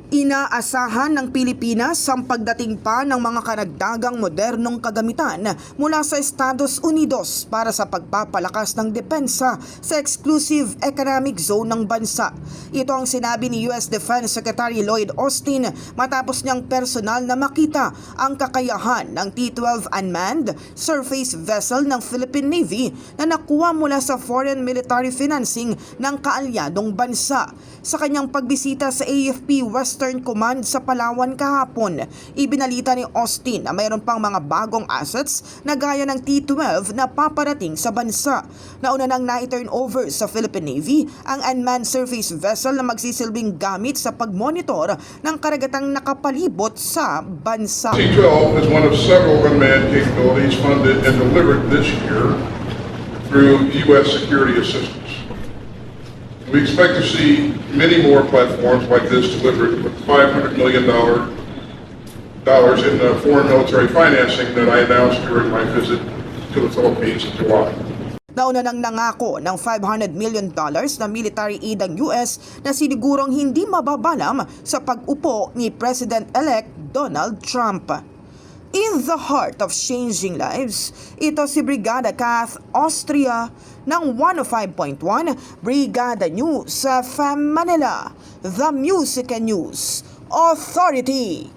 Inaasahan ng Pilipinas ang pagdating pa ng mga karagdagang modernong kagamitan mula sa Estados Unidos para sa pagpapalakas ng depensa sa exclusive economic zone ng bansa. Ito ang sinabi ni US Defense Secretary Lloyd Austin matapos niyang personal na makita ang kakayahan ng T-12 unmanned surface vessel ng Philippine Navy na nakuha mula sa foreign military financing ng kaalyadong bansa. Sa kanyang pagbisita sa AFP Western Command sa Palawan kahapon, ibinalita ni Austin na mayroon pang mga bagong assets na gaya ng T-12 na paparating sa bansa. Nauna nang na-turn over sa Philippine Navy ang unmanned surface vessel na magsisilbing gamit sa pagmonitor ng karagatang nakapalibot sa bansa. T-12 is one of several unmanned capabilities funded and delivered this year through U.S. security assistance. We expect to see many more platforms like this delivered with $500 million in foreign military financing that I announced during my visit to the Philippines in July. Nauna nang nangako ng $500 million na military aid ang US na sinigurong hindi mababalam sa pag-upo ni President-elect Donald Trump. In the heart of changing lives, ito si Brigada Kath Austria ng 105.1 Brigada News sa FM Manila, The Music and News Authority.